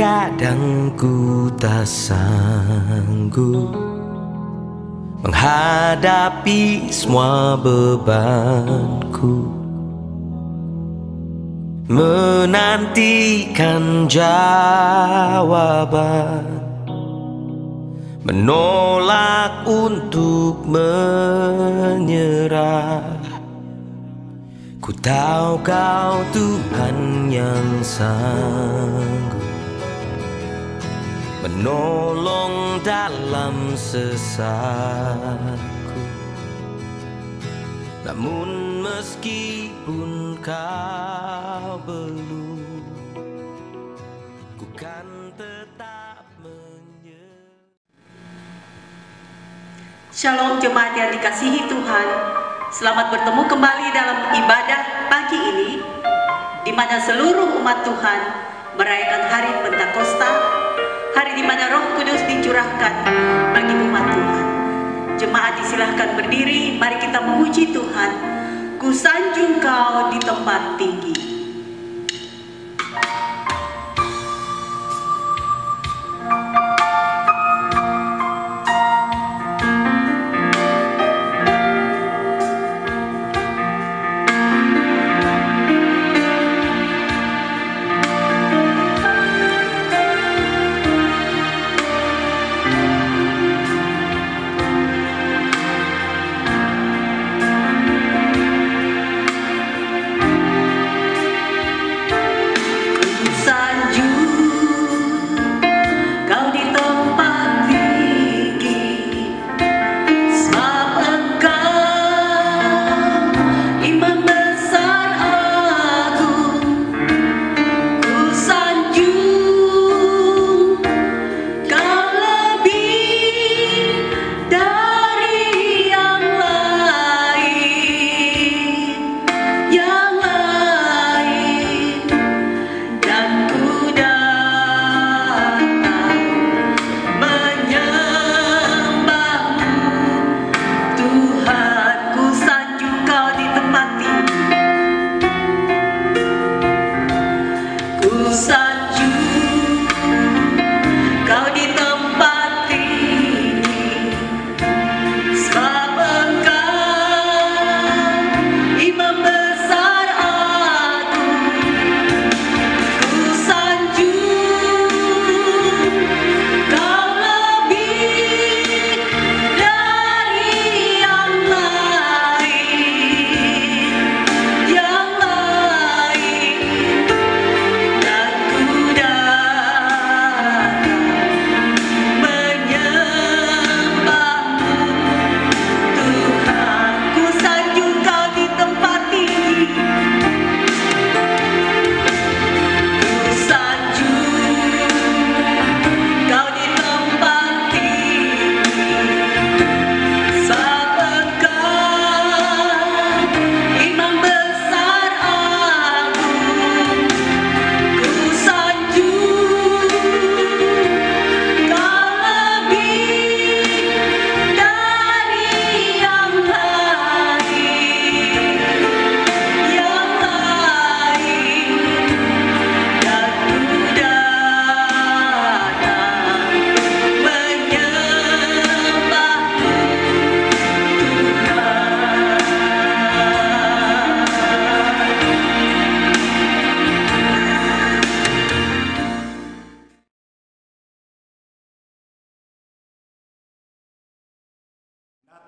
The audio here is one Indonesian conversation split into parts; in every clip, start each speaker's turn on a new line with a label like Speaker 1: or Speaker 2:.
Speaker 1: Kadang ku tak sanggup menghadapi semua bebanku, menantikan jawaban, menolak untuk menyerah. Ku tahu Kau Tuhan yang sanggup menolong dalam sesatku. Namun meskipun Kau belum, ku kan tetap menyerah.
Speaker 2: Shalom jemaat yang dikasihi Tuhan. Selamat bertemu kembali dalam ibadah pagi ini, di mana seluruh umat Tuhan merayakan hari Pentakosta, hari di mana Roh Kudus dicurahkan bagi umat Tuhan. Jemaat disilahkan berdiri, mari kita memuji Tuhan. Ku sanjung Kau di tempat tinggi.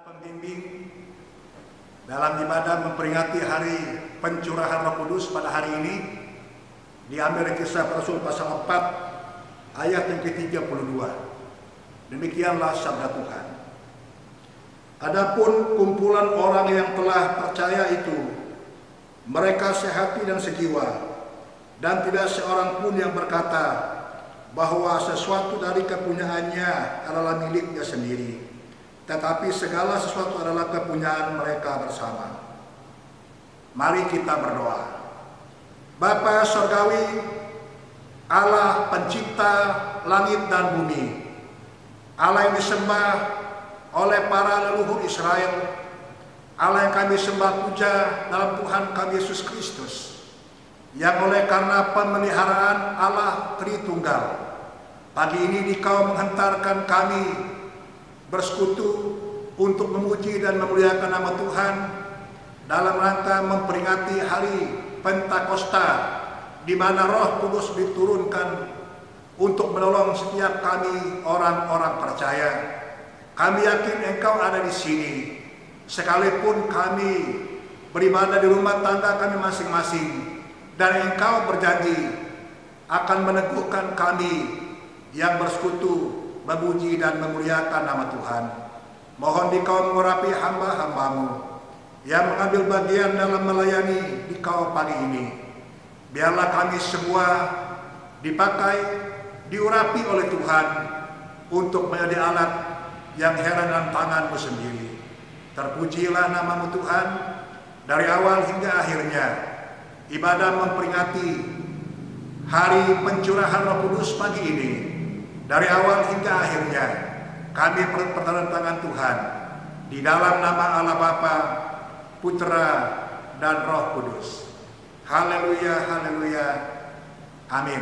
Speaker 3: Pembimbing dalam ibadah memperingati hari pencurahan Roh Kudus pada hari ini diambil dari Kisah Rasul pasal 4 ayat yang ke-32. Demikianlah sabda Tuhan. Adapun kumpulan orang yang telah percaya itu, mereka sehati dan sejiwa, dan tidak seorang pun yang berkata bahwa sesuatu dari kepunyaannya adalah miliknya sendiri, tetapi segala sesuatu adalah kepunyaan mereka bersama. Mari kita berdoa. Bapa Surgawi, Allah pencipta langit dan bumi, Allah yang disembah oleh para leluhur Israel, Allah yang kami sembah puja dalam Tuhan kami Yesus Kristus. yang oleh karena pemeliharaan Allah Tritunggal, pagi ini Dikau menghantarkan kami bersekutu untuk memuji dan memuliakan nama Tuhan dalam rangka memperingati hari Pentakosta, di mana Roh Kudus diturunkan untuk menolong setiap kami orang-orang percaya. Kami yakin Engkau ada di sini, sekalipun kami beribadah di rumah tangga kami masing-masing, dan Engkau berjanji akan meneguhkan kami yang bersekutu memuji dan memuliakan nama Tuhan. Mohon Dikau mengurapi hamba-Hambamu yang mengambil bagian dalam melayani Dikau pagi ini. Biarlah kami semua dipakai, diurapi oleh Tuhan untuk menjadi alat yang heran dan tangan-Mu sendiri. Terpujilah nama-Mu Tuhan dari awal hingga akhirnya. Ibadah memperingati hari pencurahan Roh Kudus pagi ini, dari awal hingga akhirnya kami pertolongan tangan Tuhan di dalam nama Allah Bapa, Putra, dan Roh Kudus. Haleluya, haleluya, amin.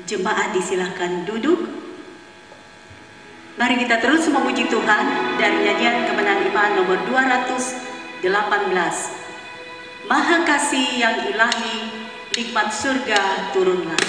Speaker 2: Jemaat disilahkan duduk. Mari kita terus memuji Tuhan dari nyanyian Kemenangan Iman nomor 218. Maha kasih yang ilahi, nikmat surga turunlah.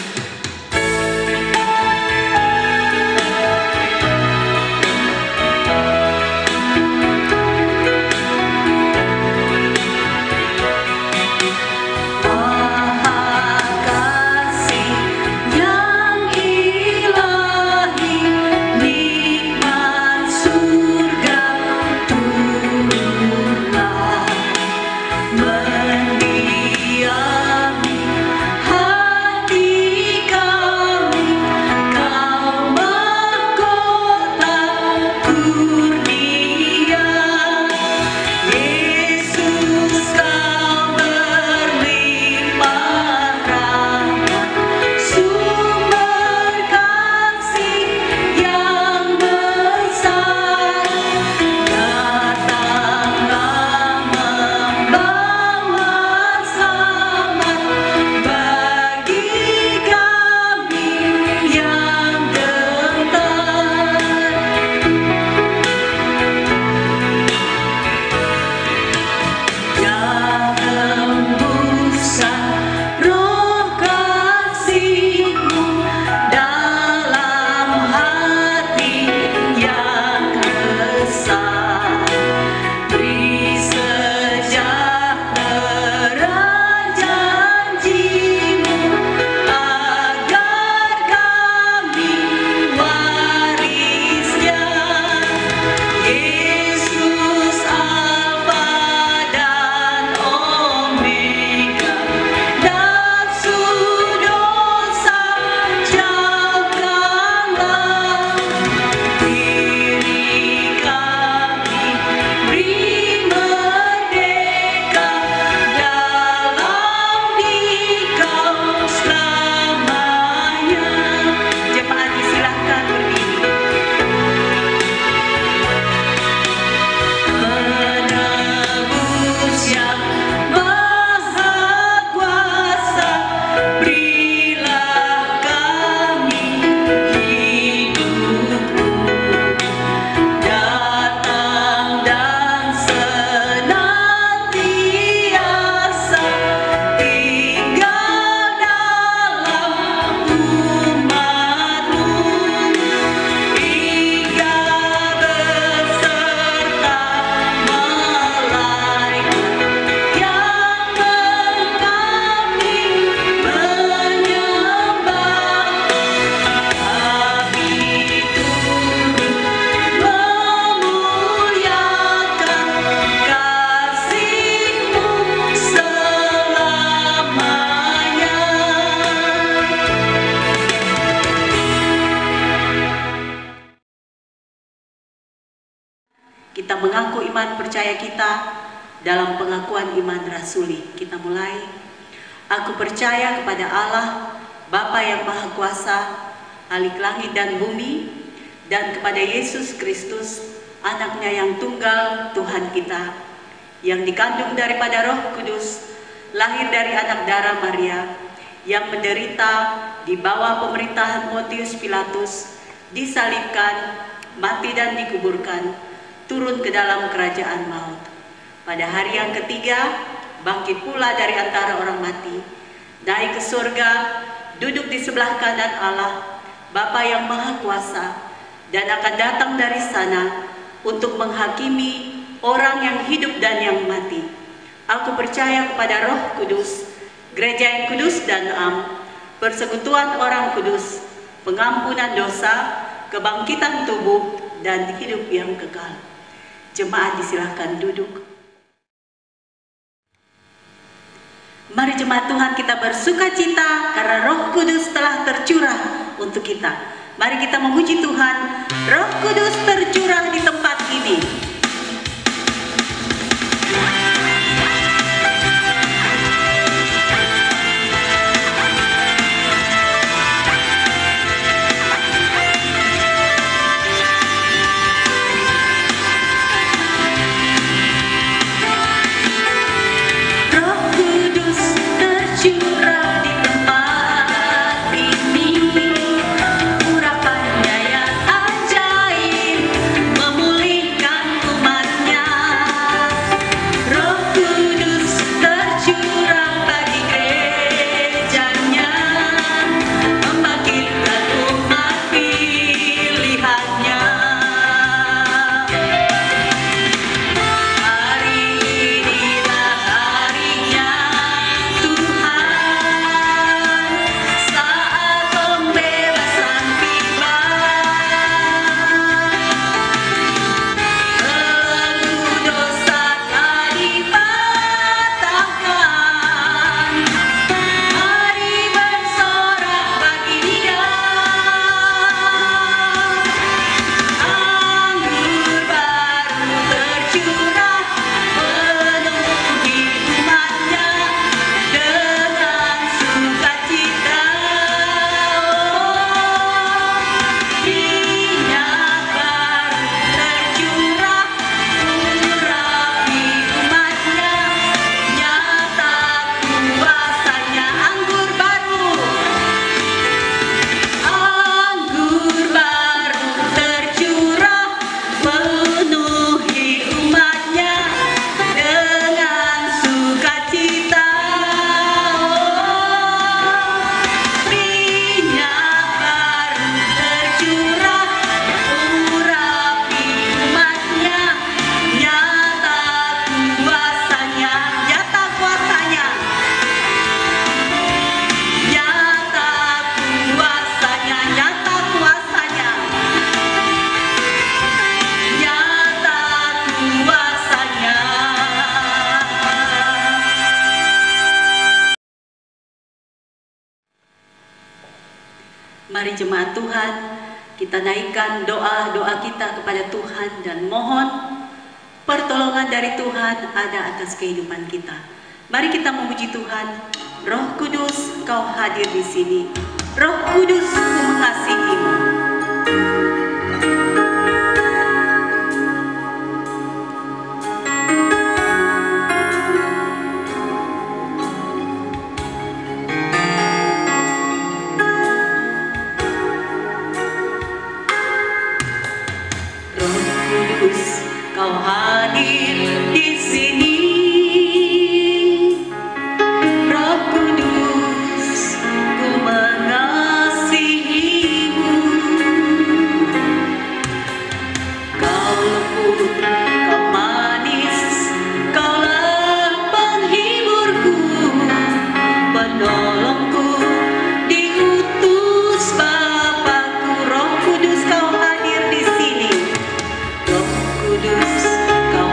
Speaker 2: Kita mengaku iman percaya kita dalam pengakuan iman rasuli. Kita mulai. Aku percaya kepada Allah, Bapa yang Maha Kuasa, Khalik langit dan bumi, dan kepada Yesus Kristus, Anaknya yang tunggal, Tuhan kita, yang dikandung daripada Roh Kudus, lahir dari anak darah Maria, yang menderita di bawah pemerintahan Pontius Pilatus, disalibkan, mati dan dikuburkan, turun ke dalam kerajaan maut. Pada hari yang ketiga, bangkit pula dari antara orang mati, naik ke surga, duduk di sebelah kanan Allah, Bapa yang Maha Kuasa, dan akan datang dari sana untuk menghakimi orang yang hidup dan yang mati. Aku percaya kepada Roh Kudus, gereja yang kudus dan am, persekutuan orang kudus, pengampunan dosa, kebangkitan tubuh, dan hidup yang kekal. Jemaat disilahkan duduk. Mari jemaat Tuhan kita bersuka cita karena Roh Kudus telah tercurah untuk kita. Mari kita memuji Tuhan, Roh Kudus tercurah di tempat ini. Mari jemaat Tuhan, kita naikkan doa-doa kita kepada Tuhan dan mohon pertolongan dari Tuhan ada atas kehidupan kita. Mari kita memuji Tuhan. Roh Kudus, Kau hadir di sini. Roh Kudus, Ku mengasihi-Mu. Kau hadir di sini, Roh Kudus, Ku mengasihi-Mu. Kau lembut, Kau manis, Kaulah penghiburku, penolongku, diutus Bapa-Ku. Roh Kudus, Kau hadir di sini. Roh Kudus, Kau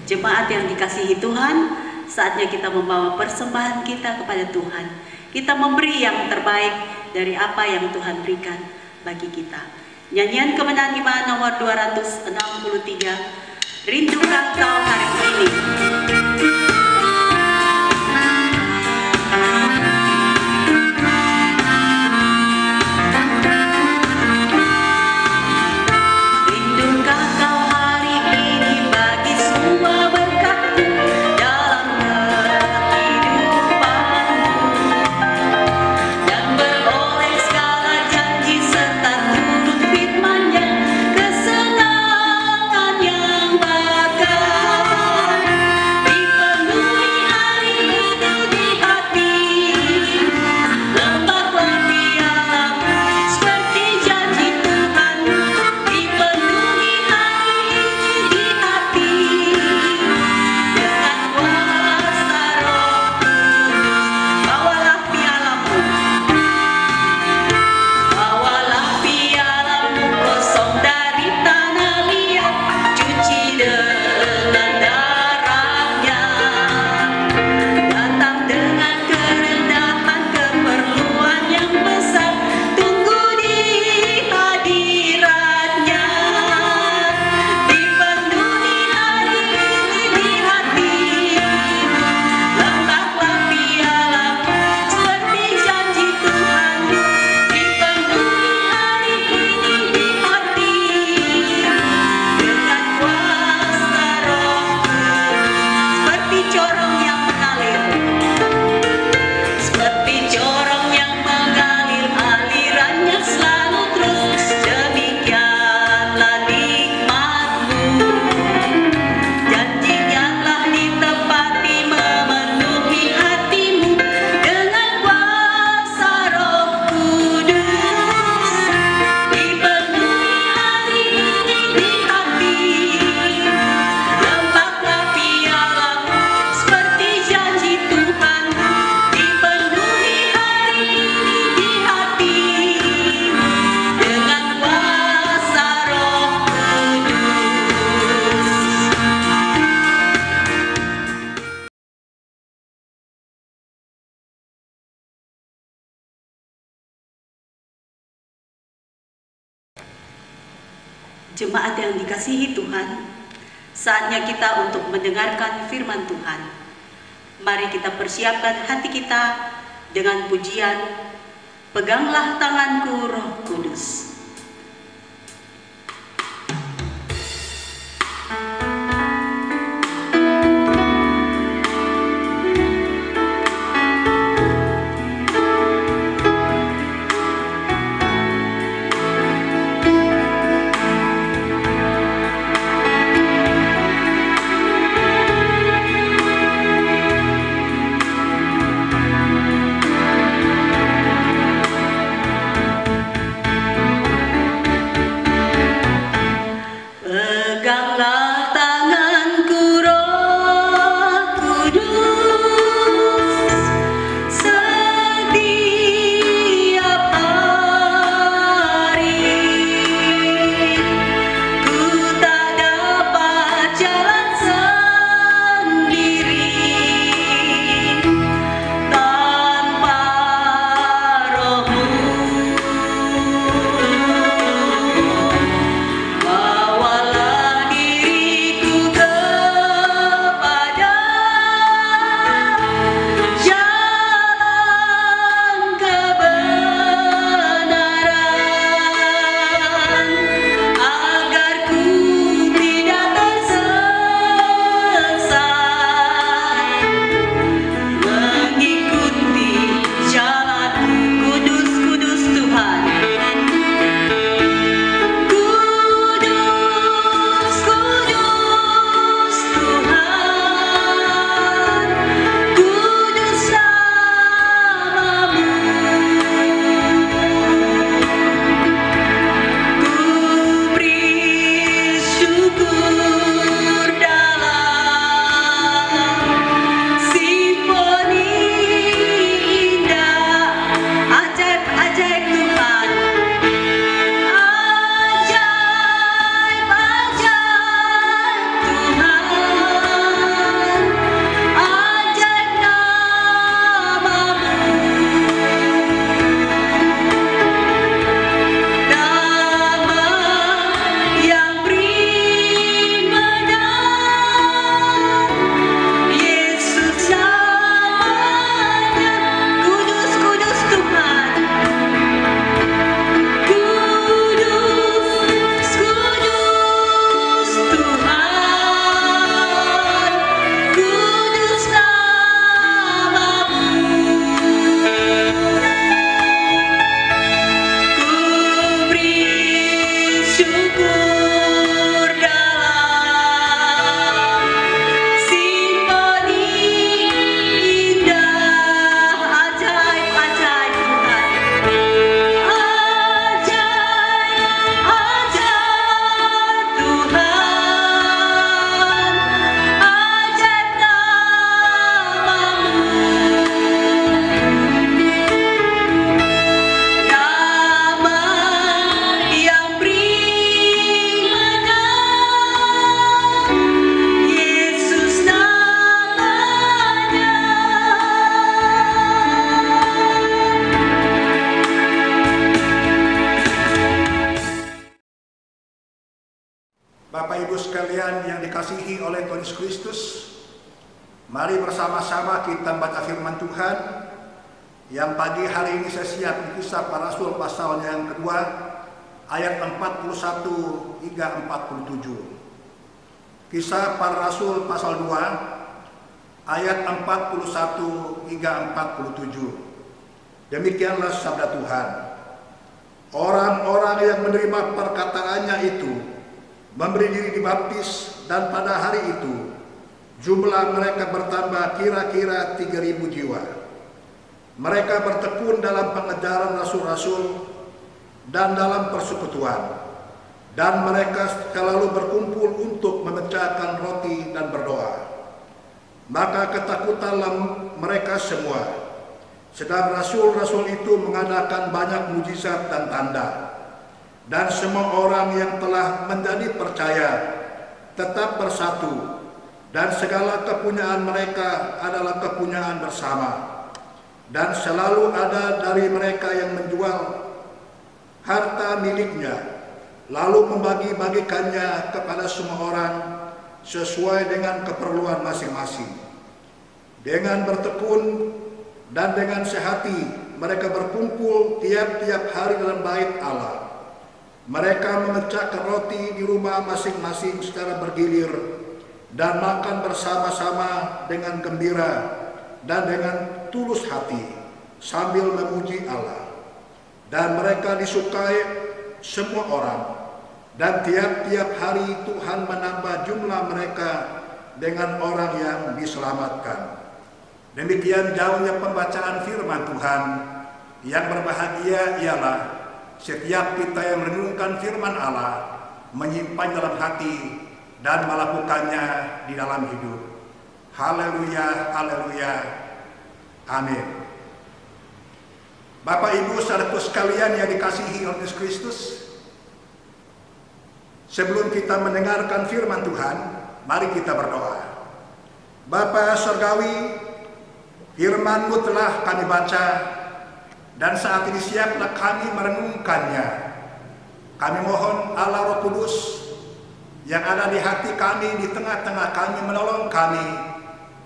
Speaker 2: Jemaat yang dikasihi Tuhan, saatnya kita membawa persembahan kita kepada Tuhan. Kita memberi yang terbaik dari apa yang Tuhan berikan bagi kita. Nyanyian Kemenangan Iman nomor 263, Rindukah Kau Hari Ini. Jemaat yang dikasihi Tuhan, saatnya kita untuk mendengarkan firman Tuhan. Mari kita persiapkan hati kita dengan pujian, Peganglah Tanganku Roh Kudus. Bawalah diri
Speaker 3: sekalian yang dikasihi oleh Tuhan Yesus Kristus, mari bersama-sama kita baca firman Tuhan yang pagi hari ini saya siap di Kisah Para Rasul pasal yang kedua ayat 41 hingga 47. Kisah Para Rasul pasal 2 ayat 41 hingga 47. Demikianlah sabda Tuhan. Orang-orang yang menerima perkataannya itu memberi diri dibaptis, dan pada hari itu jumlah mereka bertambah kira-kira 3.000 jiwa. Mereka bertekun dalam pengejaran rasul-rasul dan dalam persekutuan, dan mereka selalu berkumpul untuk memecahkan roti dan berdoa. Maka ketakutanlah mereka semua. Sedang rasul-rasul itu mengadakan banyak mujizat dan tanda, dan semua orang yang telah menjadi percaya tetap bersatu, dan segala kepunyaan mereka adalah kepunyaan bersama. Dan selalu ada dari mereka yang menjual harta miliknya, lalu membagi-bagikannya kepada semua orang sesuai dengan keperluan masing-masing. Dengan bertekun dan dengan sehati mereka berkumpul tiap-tiap hari dalam bait Allah. Mereka memecahkan roti di rumah masing-masing secara bergilir dan makan bersama-sama dengan gembira dan dengan tulus hati sambil memuji Allah. Dan mereka disukai semua orang, dan tiap-tiap hari Tuhan menambah jumlah mereka dengan orang yang diselamatkan. Demikian jauhnya pembacaan firman Tuhan. Yang berbahagia ialah setiap kita yang merenungkan firman Allah, menyimpan dalam hati dan melakukannya di dalam hidup. Haleluya, haleluya, amin. Bapak Ibu saudaraku sekalian yang dikasihi oleh Yesus Kristus, sebelum kita mendengarkan firman Tuhan, mari kita berdoa. Bapa Surgawi, firman-Mu telah kami baca, dan saat ini siaplah kami merenungkannya. Kami mohon Allah Roh Kudus yang ada di hati kami, di tengah-tengah kami, menolong kami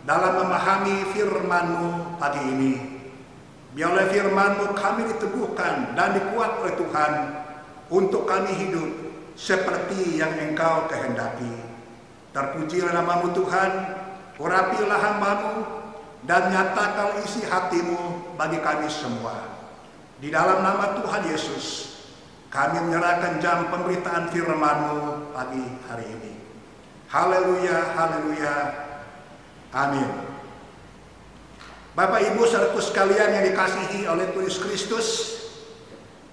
Speaker 3: dalam memahami firman-Mu pagi ini. Biarlah firman-Mu kami diteguhkan dan dikuat oleh Tuhan untuk kami hidup seperti yang Engkau kehendaki. Terpujilah nama-Mu Tuhan, urapilah hamba-Mu, dan nyatakan isi hati-Mu bagi kami semua. Di dalam nama Tuhan Yesus, kami menyerahkan jam pemberitaan firman-Mu pagi hari ini. Haleluya, haleluya, amin. Bapak Ibu saudaraku sekalian yang dikasihi oleh Tuhan Yesus Kristus,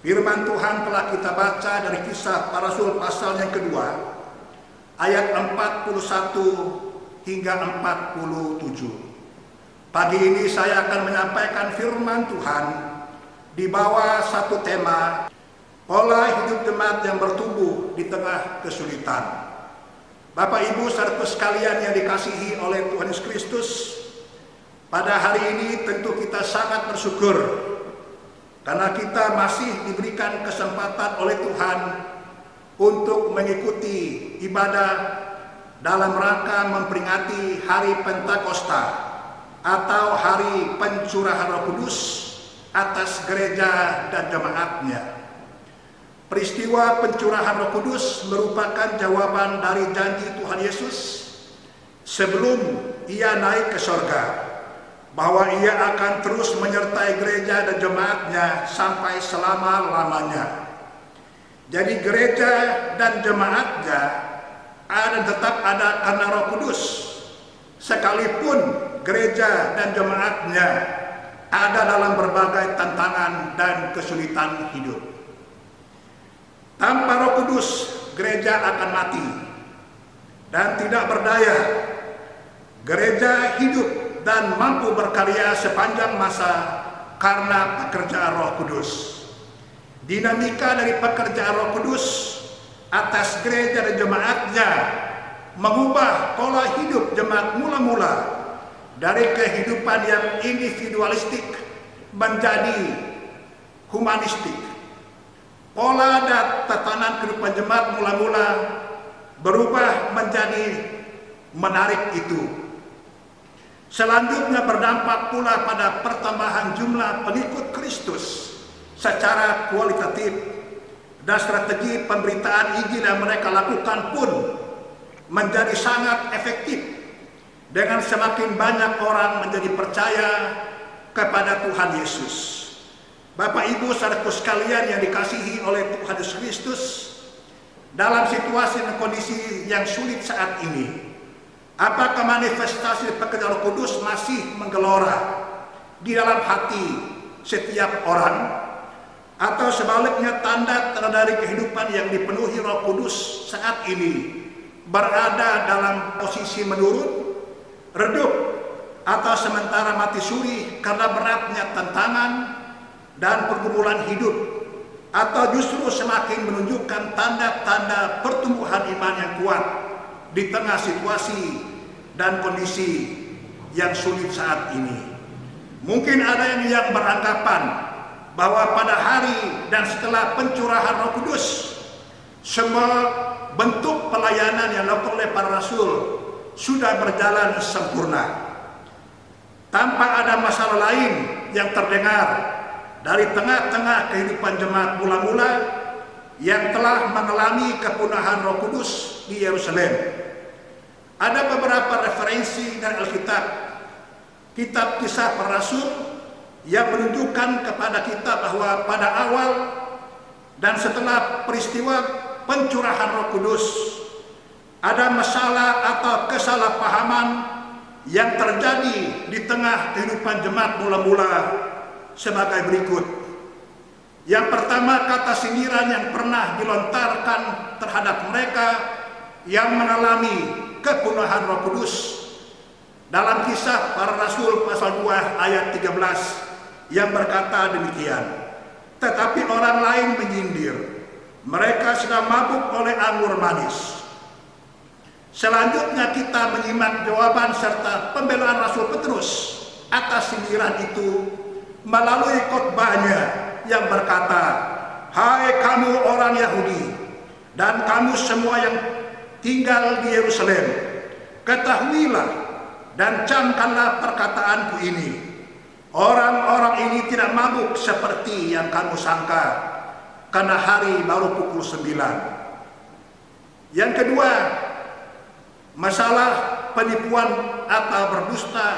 Speaker 3: firman Tuhan telah kita baca dari Kisah Para Rasul pasal yang kedua, ayat 41 hingga 47. Pagi ini saya akan menyampaikan firman Tuhan di bawah satu tema, pola hidup jemaat yang bertumbuh di tengah kesulitan. Bapak Ibu saudaraku sekalian yang dikasihi oleh Tuhan Yesus Kristus, pada hari ini tentu kita sangat bersyukur karena kita masih diberikan kesempatan oleh Tuhan untuk mengikuti ibadah dalam rangka memperingati hari Pentakosta atau hari pencurahan Roh Kudus atas gereja dan jemaatnya. Peristiwa pencurahan Roh Kudus merupakan jawaban dari janji Tuhan Yesus sebelum Ia naik ke sorga, bahwa Ia akan terus menyertai gereja dan jemaatnya sampai selama-lamanya. Jadi gereja dan jemaatnya tetap ada karena Roh Kudus, sekalipun gereja dan jemaatnya ada dalam berbagai tantangan dan kesulitan hidup. Tanpa Roh Kudus, gereja akan mati dan tidak berdaya. Gereja hidup dan mampu berkarya sepanjang masa karena pekerjaan Roh Kudus. Dinamika dari pekerjaan Roh Kudus atas gereja dan jemaatnya mengubah pola hidup jemaat mula-mula dari kehidupan yang individualistik menjadi humanistik. Pola dan tatanan kehidupan jemaat mula-mula berubah menjadi menarik itu. Selanjutnya berdampak pula pada pertambahan jumlah pengikut Kristus secara kualitatif, dan strategi pemberitaan Injil yang mereka lakukan pun menjadi sangat efektif dengan semakin banyak orang menjadi percaya kepada Tuhan Yesus. Bapak Ibu saudaraku sekalian yang dikasihi oleh Tuhan Yesus Kristus, dalam situasi dan kondisi yang sulit saat ini, apakah manifestasi pekerjaan Roh Kudus masih menggelora di dalam hati setiap orang? Atau sebaliknya tanda-tanda dari kehidupan yang dipenuhi Roh Kudus saat ini berada dalam posisi menurun, redup, atau sementara mati suri karena beratnya tantangan dan pergumulan hidup, atau justru semakin menunjukkan tanda-tanda pertumbuhan iman yang kuat di tengah situasi dan kondisi yang sulit saat ini. Mungkin ada yang beranggapan bahwa pada hari dan setelah pencurahan Roh Kudus, semua bentuk pelayanan yang dilakukan oleh para rasul sudah berjalan sempurna, tanpa ada masalah lain yang terdengar dari tengah-tengah kehidupan jemaat mula-mula yang telah mengalami kepunahan Roh Kudus di Yerusalem. Ada beberapa referensi dari Alkitab, kitab Kisah Para Rasul, yang menunjukkan kepada kita bahwa pada awal dan setelah peristiwa pencurahan Roh Kudus ada masalah atau kesalahpahaman yang terjadi di tengah kehidupan jemaat mula-mula sebagai berikut. Yang pertama, kata sindiran yang pernah dilontarkan terhadap mereka yang mengalami kepunahan Roh Kudus dalam Kisah Para Rasul pasal 2 ayat 13 yang berkata demikian, tetapi orang lain menyindir, mereka sedang mabuk oleh anggur manis. Selanjutnya kita menyimak jawaban serta pembelaan Rasul Petrus atas sindiran itu melalui khotbahnya yang berkata, hai kamu orang Yahudi dan kamu semua yang tinggal di Yerusalem, ketahuilah dan camkanlah perkataanku ini. Orang-orang ini tidak mabuk seperti yang kamu sangka, karena hari baru pukul 9. Yang kedua, masalah penipuan atau berdusta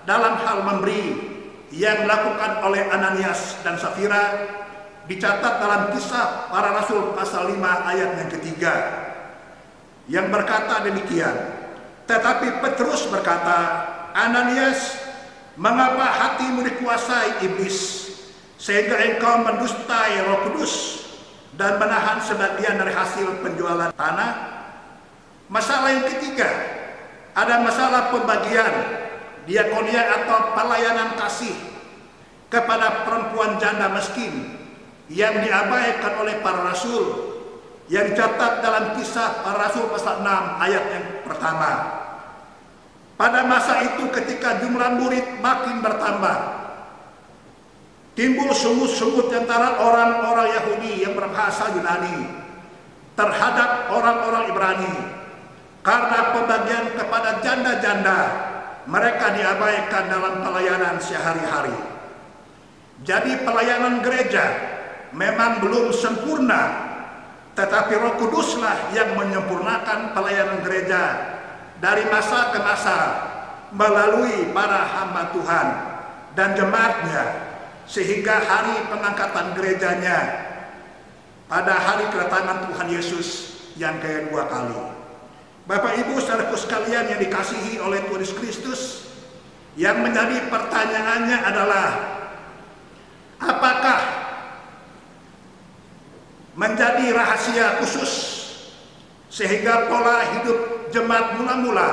Speaker 3: dalam hal memberi yang dilakukan oleh Ananias dan Safira dicatat dalam Kisah Para Rasul pasal 5 ayat yang ketiga, yang berkata demikian, tetapi Petrus berkata, Ananias, mengapa hatimu dikuasai iblis sehingga engkau mendustai Roh Kudus dan menahan sebagian dari hasil penjualan tanah? Masalah yang ketiga, ada masalah pembagian diakonia atau pelayanan kasih kepada perempuan janda miskin yang diabaikan oleh para rasul yang dicatat dalam Kisah Para Rasul pasal 6 ayat yang pertama. Pada masa itu ketika jumlah murid makin bertambah, timbul sungut-sungut antara orang-orang Yahudi yang berbahasa Yunani terhadap orang-orang Ibrani karena pembagian kepada janda-janda mereka diabaikan dalam pelayanan sehari-hari. Jadi pelayanan gereja memang belum sempurna, tetapi Roh Kuduslah yang menyempurnakan pelayanan gereja dari masa ke masa melalui para hamba Tuhan dan jemaatnya, sehingga hari pengangkatan gerejanya pada hari kedatangan Tuhan Yesus yang kedua kali. Bapak Ibu saudaraku sekalian yang dikasihi oleh Tuhan Yesus Kristus, yang menjadi pertanyaannya adalah, apakah menjadi rahasia khusus sehingga pola hidup jemaat mula-mula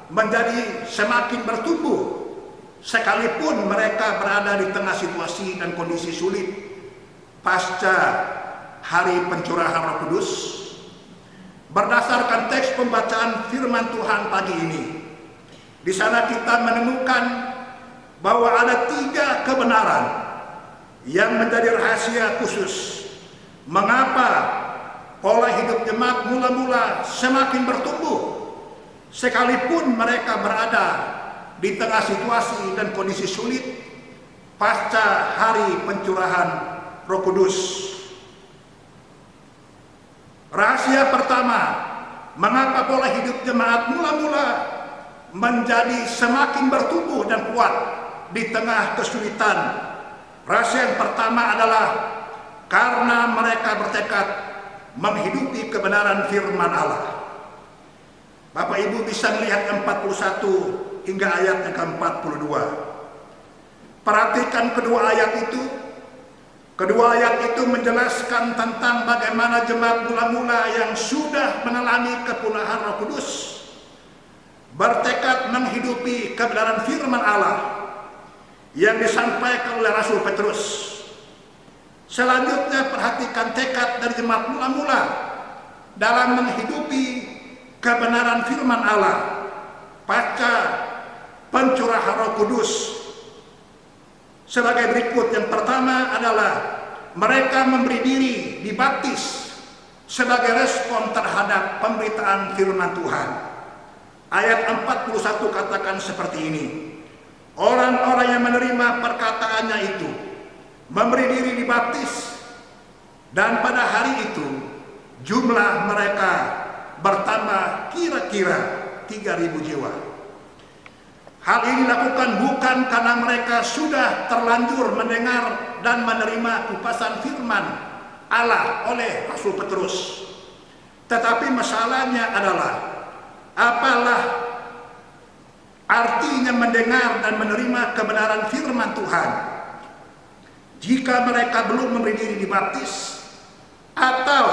Speaker 3: menjadi semakin bertumbuh sekalipun mereka berada di tengah situasi dan kondisi sulit pasca hari pencurahan Roh Kudus? Berdasarkan teks pembacaan firman Tuhan pagi ini, di sana kita menemukan bahwa ada 3 kebenaran yang menjadi rahasia khusus mengapa pola hidup jemaat mula-mula semakin bertumbuh, sekalipun mereka berada di tengah situasi dan kondisi sulit pasca hari pencurahan Roh Kudus. Rahasia pertama, mengapa pola hidup jemaat mula-mula menjadi semakin bertumbuh dan kuat di tengah kesulitan. Rahasia yang pertama adalah karena mereka bertekad menghidupi kebenaran firman Allah. Bapak Ibu bisa melihat 41 hingga ayat yang ke-42. Perhatikan kedua ayat itu. Kedua ayat itu menjelaskan tentang bagaimana jemaat mula-mula yang sudah mengalami kepunahan Roh Kudus bertekad menghidupi kebenaran firman Allah yang disampaikan oleh Rasul Petrus. Selanjutnya perhatikan tekad dari jemaat mula-mula dalam menghidupi kebenaran firman Allah pasca pencurahan Roh Kudus sebagai berikut. Yang pertama adalah mereka memberi diri dibaptis sebagai respon terhadap pemberitaan firman Tuhan. Ayat 41 katakan seperti ini: orang-orang yang menerima perkataannya itu memberi diri dibaptis, dan pada hari itu jumlah mereka bertambah kira-kira 3.000 jiwa. Hal ini dilakukan bukan karena mereka sudah terlanjur mendengar dan menerima kupasan firman Allah oleh Rasul Petrus, tetapi masalahnya adalah apalah artinya mendengar dan menerima kebenaran firman Tuhan jika mereka belum memberi diri dibaptis atau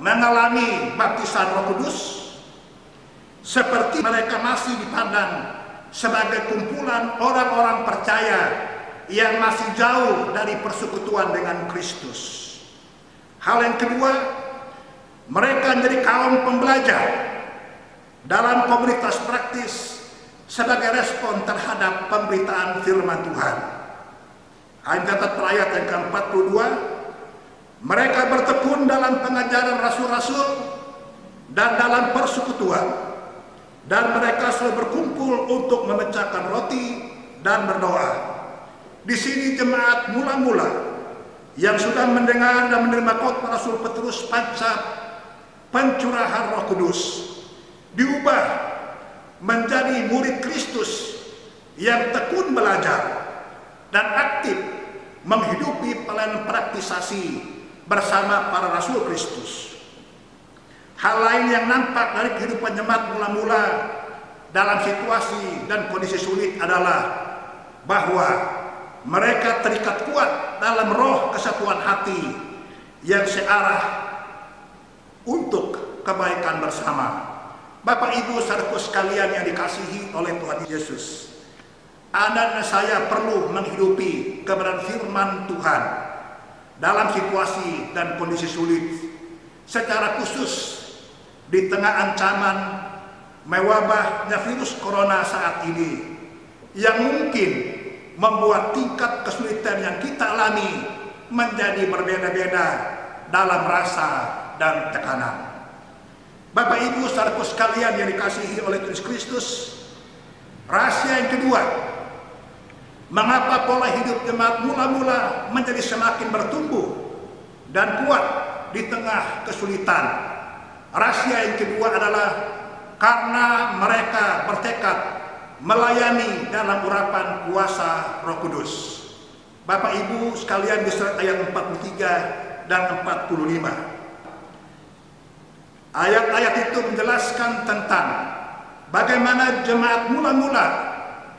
Speaker 3: mengalami baptisan Roh Kudus, seperti mereka masih dipandang sebagai kumpulan orang-orang percaya yang masih jauh dari persekutuan dengan Kristus. Hal yang kedua, mereka menjadi kaum pembelajar dalam komunitas praktis sebagai respon terhadap pemberitaan firman Tuhan. Catat ayat yang ke-42, mereka bertekun dalam pengajaran rasul-rasul dan dalam persekutuan, dan mereka selalu berkumpul untuk memecahkan roti dan berdoa. Di sini jemaat mula-mula yang sudah mendengar dan menerima khotbah Rasul Petrus pasca pencurahan Roh Kudus diubah menjadi murid Kristus yang tekun belajar dan aktif menghidupi pelayanan praktisasi bersama para Rasul Kristus. Hal lain yang nampak dari kehidupan jemaat mula-mula dalam situasi dan kondisi sulit adalah bahwa mereka terikat kuat dalam roh kesatuan hati yang searah untuk kebaikan bersama. Bapak Ibu saudaraku sekalian yang dikasihi oleh Tuhan Yesus, Anda dan saya perlu menghidupi kebenaran firman Tuhan dalam situasi dan kondisi sulit, secara khusus di tengah ancaman mewabahnya virus corona saat ini yang mungkin membuat tingkat kesulitan yang kita alami menjadi berbeda-beda dalam rasa dan tekanan. Bapak Ibu saudaraku sekalian yang dikasihi oleh Yesus Kristus, rahasia yang kedua mengapa pola hidup jemaat mula-mula menjadi semakin bertumbuh dan kuat di tengah kesulitan. Rahasia yang kedua adalah karena mereka bertekad melayani dalam urapan kuasa Roh Kudus. Bapak Ibu sekalian di surat ayat 43 dan 45. Ayat-ayat itu menjelaskan tentang bagaimana jemaat mula-mula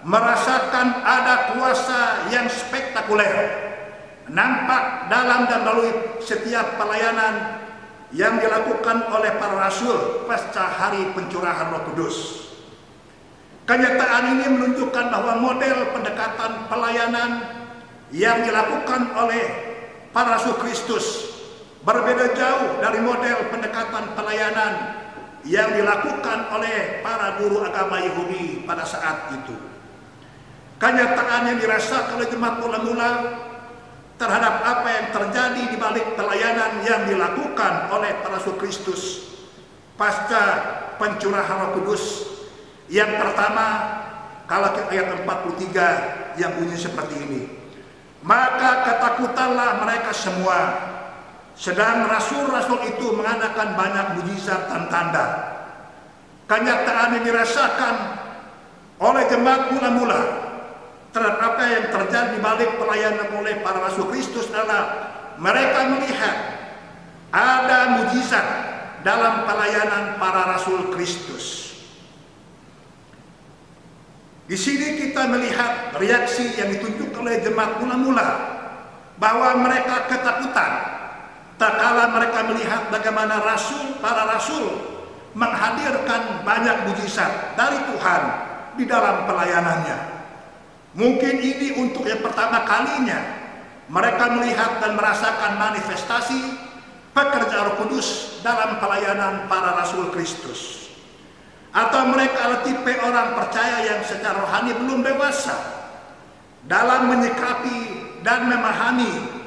Speaker 3: merasakan ada kuasa yang spektakuler nampak dalam dan melalui setiap pelayanan yang dilakukan oleh para rasul pasca hari pencurahan Roh Kudus. Kenyataan ini menunjukkan bahwa model pendekatan pelayanan yang dilakukan oleh para rasul Kristus berbeda jauh dari model pendekatan pelayanan yang dilakukan oleh para guru agama Yahudi pada saat itu. Kenyataan yang dirasakan oleh jemaat mula-mula terhadap apa yang terjadi di balik pelayanan yang dilakukan oleh para Rasul Kristus pasca pencurahan Roh Kudus. Yang pertama, kalau ayat 43 yang bunyi seperti ini. Maka ketakutanlah mereka semua, sedang rasul-rasul itu mengadakan banyak mujizat dan tanda. Kenyataan yang dirasakan oleh jemaat mula-mula terhadap apa yang terjadi di balik pelayanan oleh para Rasul Kristus adalah mereka melihat ada mujizat dalam pelayanan para Rasul Kristus. Di sini kita melihat reaksi yang ditunjukkan oleh jemaat mula-mula bahwa mereka ketakutan tak kala mereka melihat bagaimana para rasul menghadirkan banyak mujizat dari Tuhan di dalam pelayanannya. Mungkin ini untuk yang pertama kalinya mereka melihat dan merasakan manifestasi pekerjaan Roh Kudus dalam pelayanan para Rasul Kristus. Atau mereka adalah tipe orang percaya yang secara rohani belum dewasa dalam menyikapi dan memahami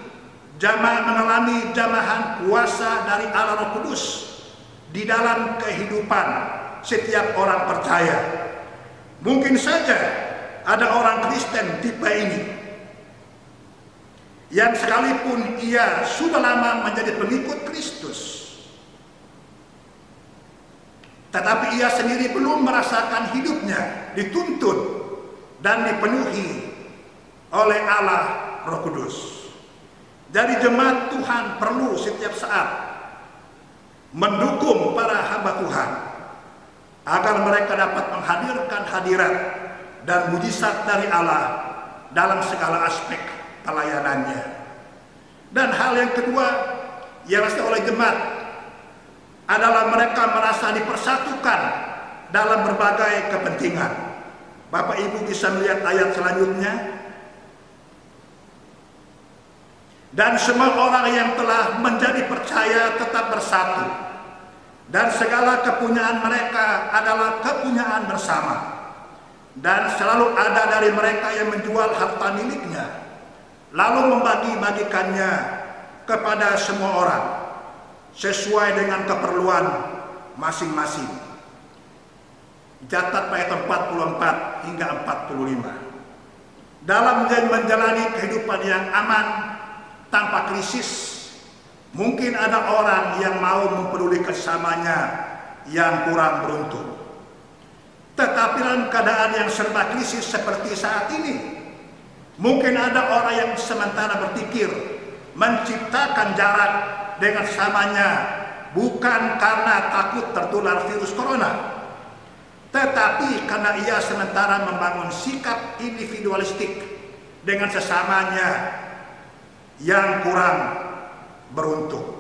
Speaker 3: mengalami jamahan kuasa dari Allah Roh Kudus di dalam kehidupan setiap orang percaya. Mungkin saja ada orang Kristen tipe ini yang sekalipun ia sudah lama menjadi pengikut Kristus, tetapi ia sendiri belum merasakan hidupnya dituntun dan dipenuhi oleh Allah Roh Kudus. Jadi jemaat Tuhan perlu setiap saat mendukung para hamba Tuhan agar mereka dapat menghadirkan hadirat dan mujizat dari Allah dalam segala aspek pelayanannya. Dan hal yang kedua yang dirasakan oleh jemaat adalah mereka merasa dipersatukan dalam berbagai kepentingan. Bapak Ibu bisa melihat ayat selanjutnya. Dan semua orang yang telah menjadi percaya tetap bersatu, dan segala kepunyaan mereka adalah kepunyaan bersama. Dan selalu ada dari mereka yang menjual harta miliknya, lalu membagi-bagikannya kepada semua orang sesuai dengan keperluan masing-masing. Catat ayat 44 hingga 45. Dalam menjalani kehidupan yang aman tanpa krisis, mungkin ada orang yang mau mempedulikan sesamanya yang kurang beruntung. Tetapi dalam keadaan yang serba krisis seperti saat ini, mungkin ada orang yang sementara berpikir menciptakan jarak dengan sesamanya bukan karena takut tertular virus corona, tetapi karena ia sementara membangun sikap individualistik dengan sesamanya yang kurang beruntung.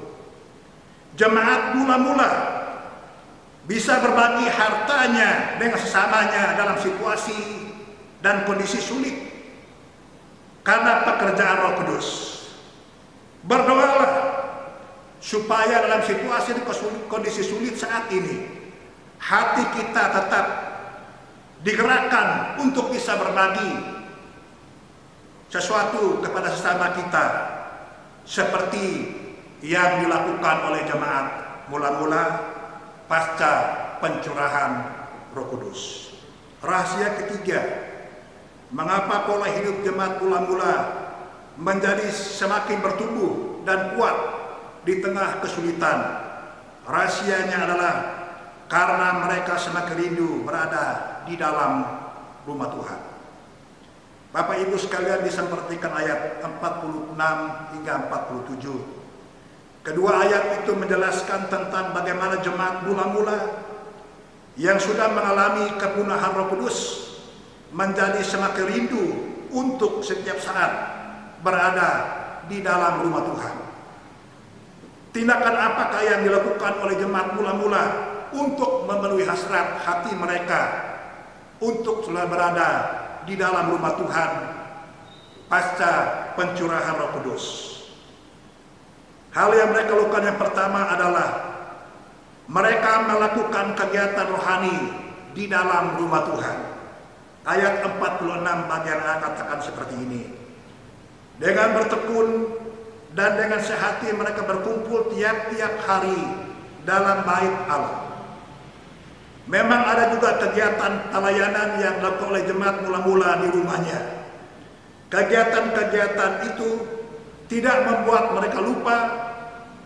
Speaker 3: Jemaat mula-mula bisa berbagi hartanya dengan sesamanya dalam situasi dan kondisi sulit karena pekerjaan Roh Kudus. Berdoalah supaya dalam situasi dan kondisi sulit saat ini hati kita tetap digerakkan untuk bisa berbagi sesuatu kepada sesama kita seperti yang dilakukan oleh jemaat mula-mula pasca pencurahan Roh Kudus. Rahasia ketiga, mengapa pola hidup jemaat mula-mula menjadi semakin bertumbuh dan kuat di tengah kesulitan. Rahasianya adalah karena mereka semakin rindu berada di dalam rumah Tuhan. Bapak Ibu sekalian bisa memperhatikan ayat 46 hingga 47. Kedua ayat itu menjelaskan tentang bagaimana jemaat mula-mula yang sudah mengalami kepunahan Roh Kudus menjadi semakin rindu untuk setiap saat berada di dalam rumah Tuhan. Tindakan apakah yang dilakukan oleh jemaat mula-mula untuk memenuhi hasrat hati mereka untuk selalu berada di dalam rumah Tuhan pasca pencurahan Roh Kudus? Hal yang mereka lakukan yang pertama adalah mereka melakukan kegiatan rohani di dalam rumah Tuhan. Ayat 46 bagian A katakan seperti ini. Dengan bertekun dan dengan sehati mereka berkumpul tiap-tiap hari dalam bait Allah. Memang ada juga kegiatan pelayanan yang dilakukan oleh jemaat mula-mula di rumahnya. Kegiatan-kegiatan itu tidak membuat mereka lupa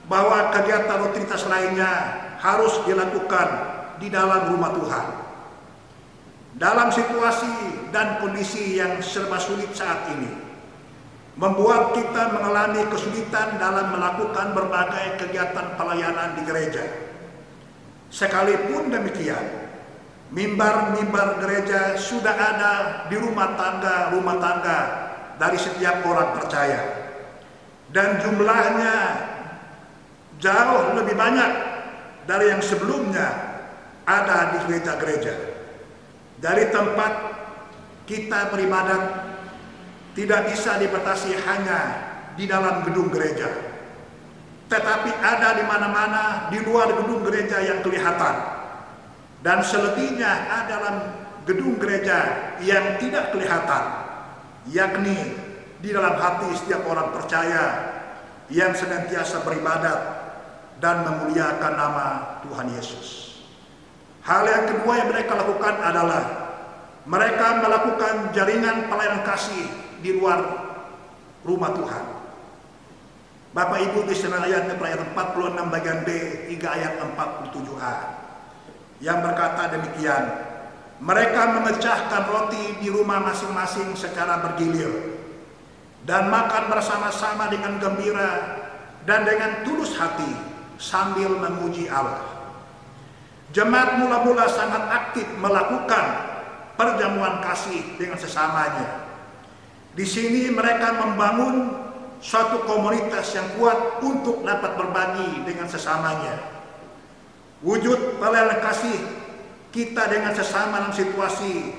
Speaker 3: bahwa kegiatan rutinitas lainnya harus dilakukan di dalam rumah Tuhan. Dalam situasi dan kondisi yang serba sulit saat ini, membuat kita mengalami kesulitan dalam melakukan berbagai kegiatan pelayanan di gereja. Sekalipun demikian, mimbar-mimbar gereja sudah ada di rumah tangga dari setiap orang percaya. Dan jumlahnya jauh lebih banyak dari yang sebelumnya ada di gereja-gereja. Dari tempat kita beribadat tidak bisa dibatasi hanya di dalam gedung gereja, tetapi ada di mana-mana di luar gedung gereja yang kelihatan, dan selebihnya ada dalam gedung gereja yang tidak kelihatan, yakni di dalam hati setiap orang percaya yang senantiasa beribadat dan memuliakan nama Tuhan Yesus. Hal yang kedua yang mereka lakukan adalah mereka melakukan jaringan pelayanan kasih di luar rumah Tuhan. Bapak Ibu bisa ayat 46 bagian B hingga ayat 47a yang berkata demikian, mereka memecahkan roti di rumah masing-masing secara bergilir dan makan bersama-sama dengan gembira dan dengan tulus hati sambil memuji Allah. Jemaat mula-mula sangat aktif melakukan perjamuan kasih dengan sesamanya. Di sini mereka membangun suatu komunitas yang kuat untuk dapat berbagi dengan sesamanya. Wujud pelayanan kasih kita dengan sesama dalam situasi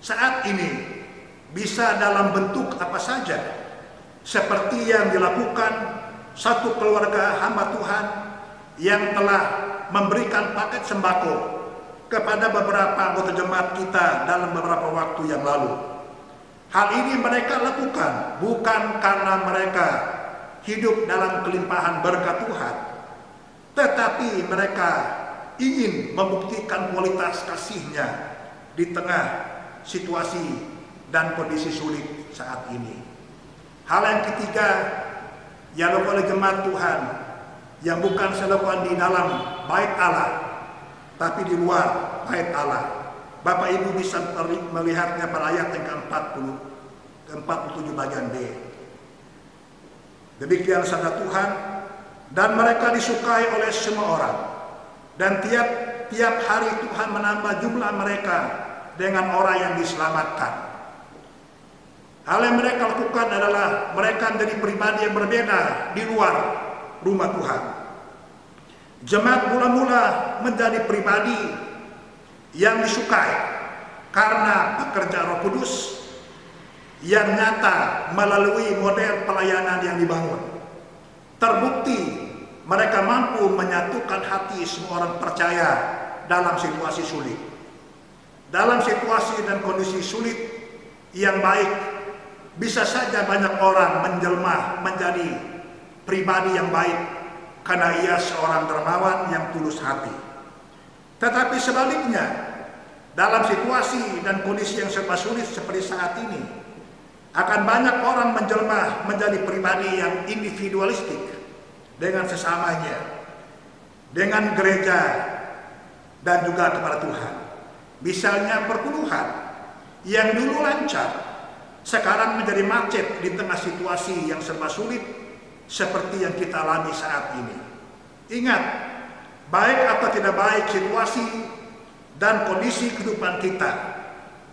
Speaker 3: saat ini bisa dalam bentuk apa saja, seperti yang dilakukan satu keluarga hamba Tuhan yang telah memberikan paket sembako kepada beberapa anggota jemaat kita dalam beberapa waktu yang lalu. Hal ini mereka lakukan bukan karena mereka hidup dalam kelimpahan berkat Tuhan, tetapi mereka ingin membuktikan kualitas kasih-Nya di tengah situasi dan kondisi sulit saat ini. Hal yang ketiga yang dilakukan oleh jemaat Tuhan yang bukan dilakukan di dalam bait Allah, tapi di luar bait Allah. Bapak Ibu bisa melihatnya pada ayat yang ke-47 bagian B. Demikian sabda Tuhan, dan mereka disukai oleh semua orang, dan tiap hari Tuhan menambah jumlah mereka dengan orang yang diselamatkan. Hal yang mereka lakukan adalah mereka menjadi pribadi yang berbeda di luar rumah Tuhan. Jemaat mula-mula menjadi pribadi yang disukai karena pekerjaan Roh Kudus yang nyata melalui model pelayanan yang dibangun. Terbukti mereka mampu menyatukan hati semua orang percaya dalam situasi sulit. Dalam situasi dan kondisi sulit yang baik, bisa saja banyak orang menjelma menjadi pribadi yang baik karena ia seorang dermawan yang tulus hati. Tetapi sebaliknya, dalam situasi dan kondisi yang serba sulit seperti saat ini, akan banyak orang menjelma menjadi pribadi yang individualistik dengan sesamanya, dengan gereja, dan juga kepada Tuhan. Misalnya perpuluhan yang dulu lancar, sekarang menjadi macet di tengah situasi yang serba sulit seperti yang kita alami saat ini. Ingat, baik atau tidak baik situasi dan kondisi kehidupan kita,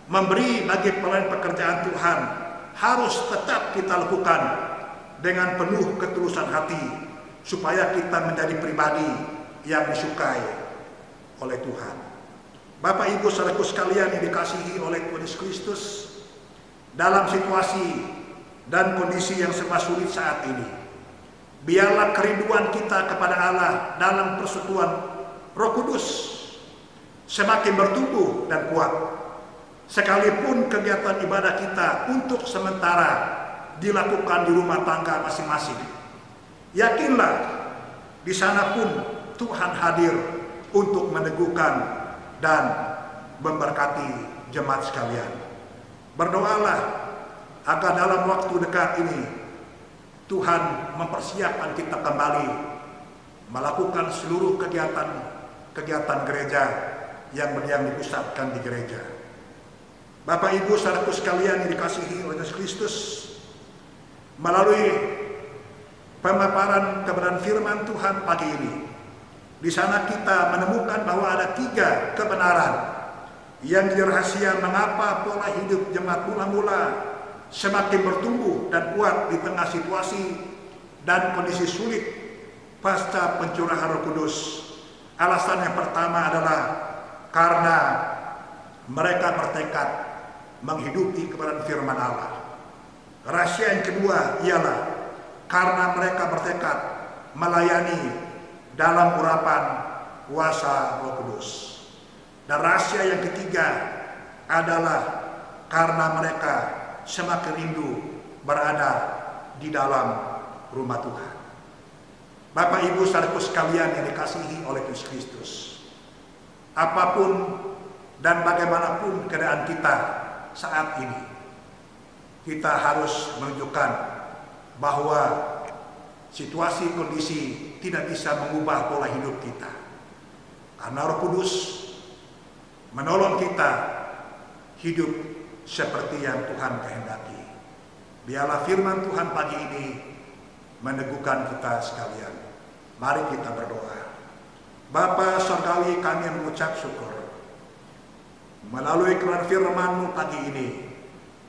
Speaker 3: memberi bagi pelayan pekerjaan Tuhan harus tetap kita lakukan dengan penuh ketulusan hati, supaya kita menjadi pribadi yang disukai oleh Tuhan. Bapak Ibu saudaraku sekalian yang dikasihi oleh Tuhan Yesus Kristus, dalam situasi dan kondisi yang serba sulit saat ini, biarlah kerinduan kita kepada Allah dalam persekutuan Roh Kudus semakin bertumbuh dan kuat. Sekalipun kegiatan ibadah kita untuk sementara dilakukan di rumah tangga masing-masing. Yakinlah, di sana pun Tuhan hadir untuk meneguhkan dan memberkati jemaat sekalian. Berdoalah agar dalam waktu dekat ini Tuhan mempersiapkan kita kembali melakukan seluruh kegiatan gereja yang dipusatkan di gereja. Bapak Ibu saudaraku sekalian yang dikasihi oleh Yesus Kristus, melalui pemaparan kebenaran firman Tuhan pagi ini, di sana kita menemukan bahwa ada 3 kebenaran yang jadi rahasia mengapa pola hidup jemaat mula-mula semakin bertumbuh dan kuat di tengah situasi dan kondisi sulit pasca pencurahan Roh Kudus. Alasan yang pertama adalah karena mereka bertekad menghidupi kebenaran firman Allah. Rahasia yang kedua ialah karena mereka bertekad melayani dalam urapan kuasa Roh Kudus. Dan rahasia yang ketiga adalah karena mereka semakin rindu berada di dalam rumah Tuhan. Bapak Ibu saudaraku sekalian yang dikasihi oleh Yesus Kristus, apapun dan bagaimanapun keadaan kita saat ini, kita harus menunjukkan bahwa situasi kondisi tidak bisa mengubah pola hidup kita. Karena Roh Kudus menolong kita hidup seperti yang Tuhan kehendaki. Biarlah firman Tuhan pagi ini meneguhkan kita sekalian. Mari kita berdoa. Bapa Surgawi, kami mengucap syukur. Melalui kebenaran firman-Mu pagi ini,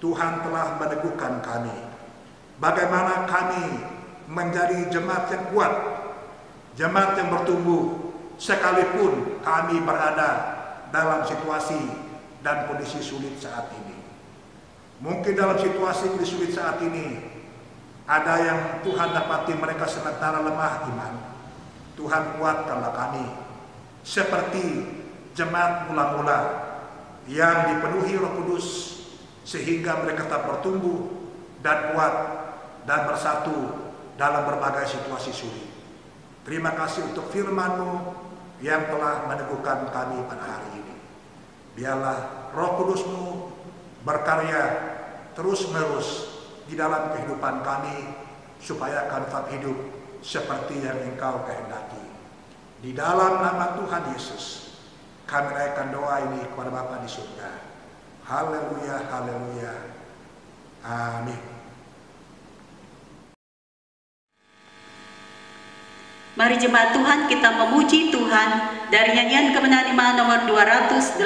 Speaker 3: Tuhan telah meneguhkan kami. Bagaimana kami menjadi jemaat yang kuat, jemaat yang bertumbuh, sekalipun kami berada dalam situasi dan kondisi sulit saat ini. Mungkin dalam situasi kondisi sulit saat ini, ada yang Tuhan dapati mereka sementara lemah iman. Tuhan kuatkanlah kami seperti jemaat mula-mula yang dipenuhi Roh Kudus, sehingga mereka tetap bertumbuh dan kuat dan bersatu dalam berbagai situasi sulit. Terima kasih untuk firman-Mu yang telah meneguhkan kami pada hari ini. Biarlah Roh Kudus-Mu berkarya terus-menerus di dalam kehidupan kami, supaya kami tetap hidup seperti yang Engkau kehendaki. Di dalam nama Tuhan Yesus, kami naikkan doa ini kepada Bapa di surga. Haleluya, haleluya, amin.
Speaker 2: Mari jemaat Tuhan kita memuji Tuhan dari nyanyian kebenaran iman nomor 285.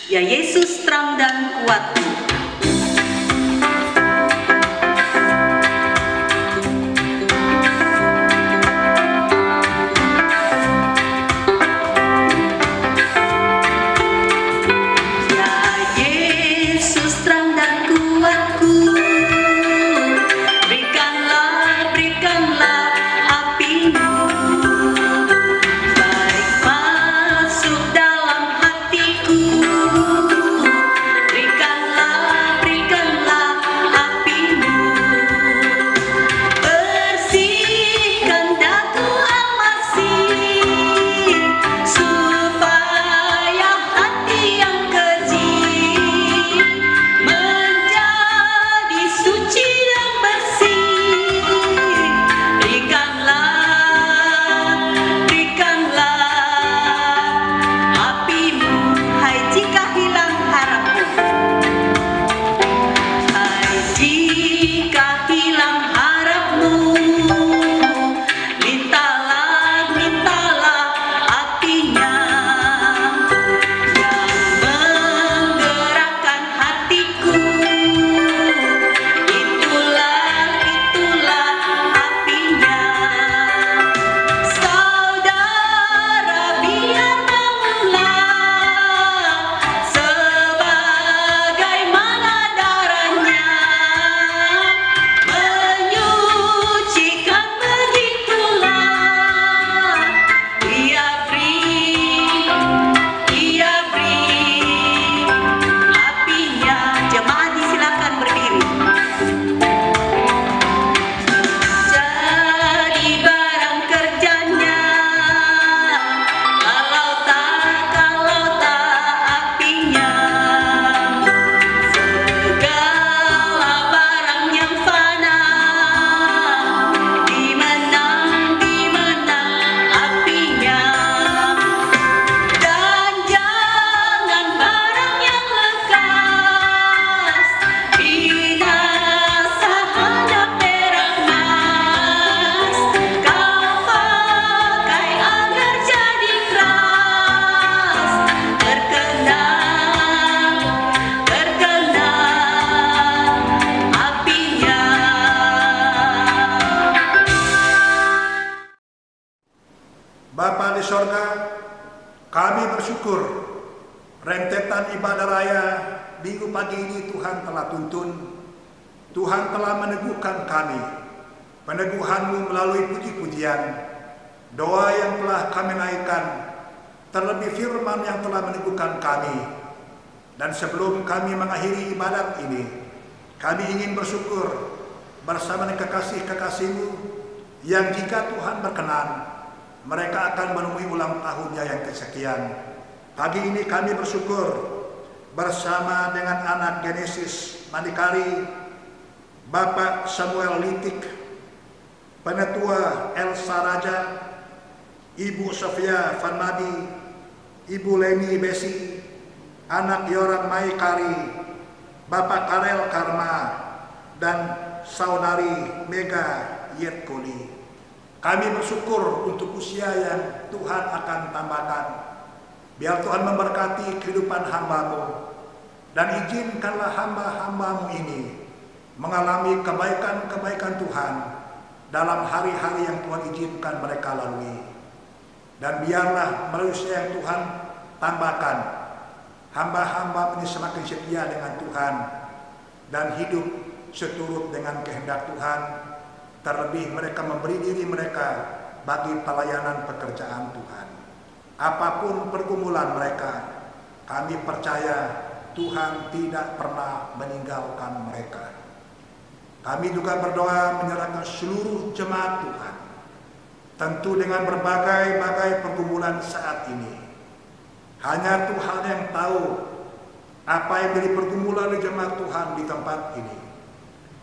Speaker 2: Ya Yesus terang dan kuatku. Masuk dalam hatiku, berikanlah
Speaker 3: rentetan ibadah raya minggu pagi ini Tuhan telah tuntun. Tuhan telah meneguhkan kami. Peneguhan-Mu melalui puji-pujian, doa yang telah kami naikkan, terlebih firman yang telah meneguhkan kami. Dan sebelum kami mengakhiri ibadat ini, kami ingin bersyukur bersama dengan kekasih-kekasih-Mu yang jika Tuhan berkenan, mereka akan menemui ulang tahunnya yang kesekian. Pagi ini kami bersyukur bersama dengan anak Genesis Mandikari, Bapak Samuel Litik, Penetua Elsa Raja, Ibu Sofia Fanmadi, Ibu Leni Besi, anak Yoram Maikari, Bapak Karel Karma, dan Saudari Mega Yetkoli. Kami bersyukur untuk usia yang Tuhan akan tambahkan. Biar Tuhan memberkati kehidupan hamba-Mu, dan izinkanlah hamba-hamba-Mu ini mengalami kebaikan-kebaikan Tuhan dalam hari-hari yang Tuhan izinkan mereka lalui. Dan biarlah melalui usia yang Tuhan tambahkan, hamba-hamba ini semakin setia dengan Tuhan dan hidup seturut dengan kehendak Tuhan. Terlebih mereka memberi diri mereka bagi pelayanan pekerjaan Tuhan. Apapun pergumulan mereka, kami percaya Tuhan tidak pernah meninggalkan mereka. Kami juga berdoa menyerahkan seluruh jemaat Tuhan, tentu dengan berbagai-bagai pergumulan saat ini. Hanya Tuhan yang tahu apa yang menjadi pergumulan jemaat Tuhan di tempat ini.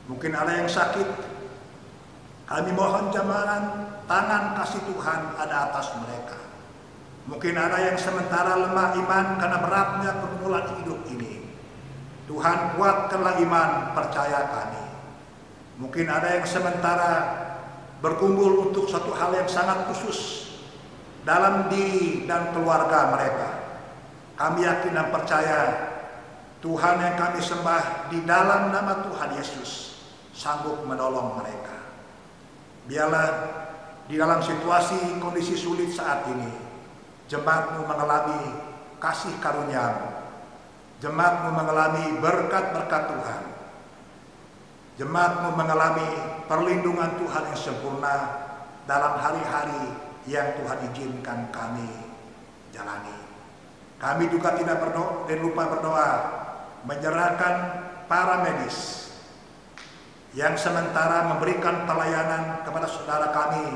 Speaker 3: Mungkin ada yang sakit, kami mohon jamanan tangan kasih Tuhan ada atas mereka. Mungkin ada yang sementara lemah iman karena beratnya pergumulan hidup ini. Tuhan kuatkanlah iman percaya kami. Mungkin ada yang sementara berkumpul untuk satu hal yang sangat khusus dalam diri dan keluarga mereka. Kami yakin dan percaya Tuhan yang kami sembah di dalam nama Tuhan Yesus sanggup menolong mereka. Biarlah di dalam situasi kondisi sulit saat ini, jemaat-Mu mengalami kasih karunia-Mu, jemaat-Mu mengalami berkat-berkat Tuhan, jemaat-Mu mengalami perlindungan Tuhan yang sempurna dalam hari-hari yang Tuhan izinkan kami jalani. Kami juga tidak lupa berdoa menyerahkan para medis yang sementara memberikan pelayanan kepada saudara kami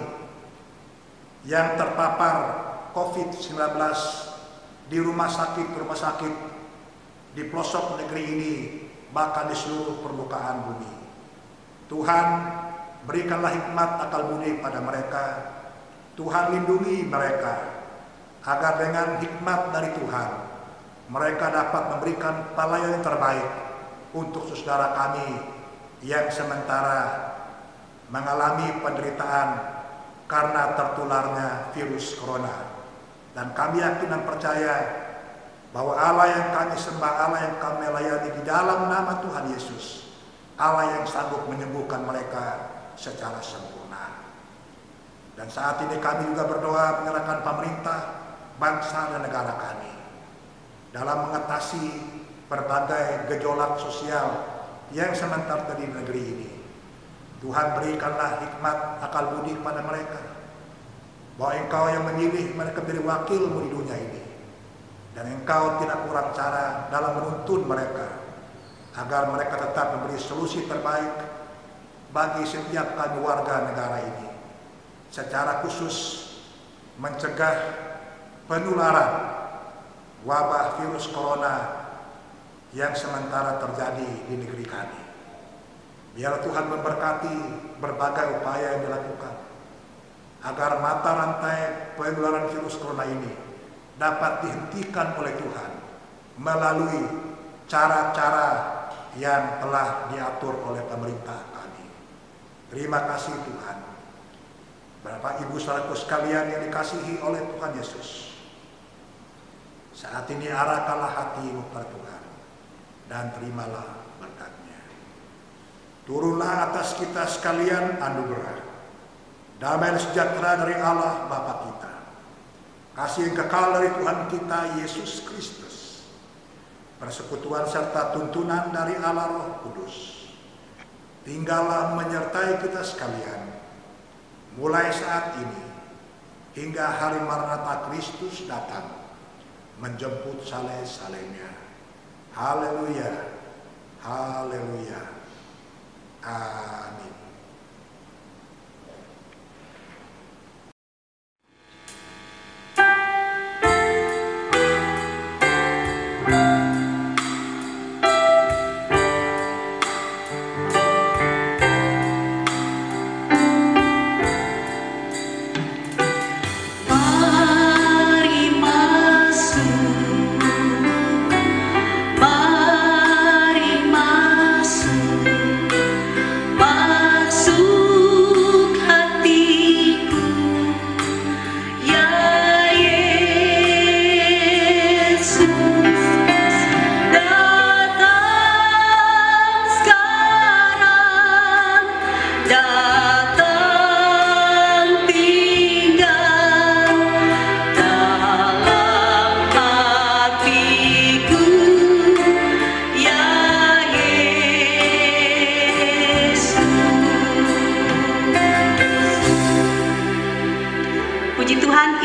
Speaker 3: yang terpapar COVID-19 di rumah sakit di pelosok negeri ini, bahkan di seluruh permukaan bumi. Tuhan, berikanlah hikmat akal budi pada mereka. Tuhan, lindungi mereka agar dengan hikmat dari Tuhan mereka dapat memberikan pelayanan yang terbaik untuk saudara kami yang sementara mengalami penderitaan karena tertularnya virus corona. Dan kami yakin dan percaya bahwa Allah yang kami sembah, Allah yang kami layani di dalam nama Tuhan Yesus, Allah yang sanggup menyembuhkan mereka secara sempurna. Dan saat ini kami juga berdoa menyerahkan pemerintah, bangsa dan negara kami dalam mengatasi berbagai gejolak sosial yang sementara di negeri ini. Tuhan, berikanlah hikmat akal budi kepada mereka, bahwa Engkau yang memilih mereka menjadi wakil-Mu di dunia ini, dan Engkau tidak kurang cara dalam menuntun mereka agar mereka tetap memberi solusi terbaik bagi setiap kami warga negara ini, secara khusus mencegah penularan wabah virus corona yang sementara terjadi di negeri kami. Biar Tuhan memberkati berbagai upaya yang dilakukan agar mata rantai penularan virus corona ini dapat dihentikan oleh Tuhan melalui cara-cara yang telah diatur oleh pemerintah kami. Terima kasih Tuhan. Bapak Ibu saudaraku sekalian yang dikasihi oleh Tuhan Yesus, saat ini arahkanlah hatimu kepada Tuhan dan terimalah berkat-Nya. Turunlah atas kita sekalian anugerah, damai dan sejahtera dari Allah Bapa kita, kasih yang kekal dari Tuhan kita Yesus Kristus, persekutuan serta tuntunan dari Allah Roh Kudus tinggallah menyertai kita sekalian, mulai saat ini hingga hari Maranatha Kristus datang menjemput saleh-salehnya. Haleluya, haleluya, amin.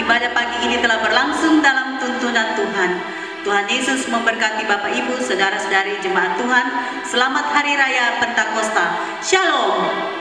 Speaker 2: Ibadah pagi ini telah berlangsung dalam tuntunan Tuhan. Tuhan Yesus memberkati Bapak Ibu, saudara-saudari jemaat Tuhan. Selamat Hari Raya Pentakosta. Shalom.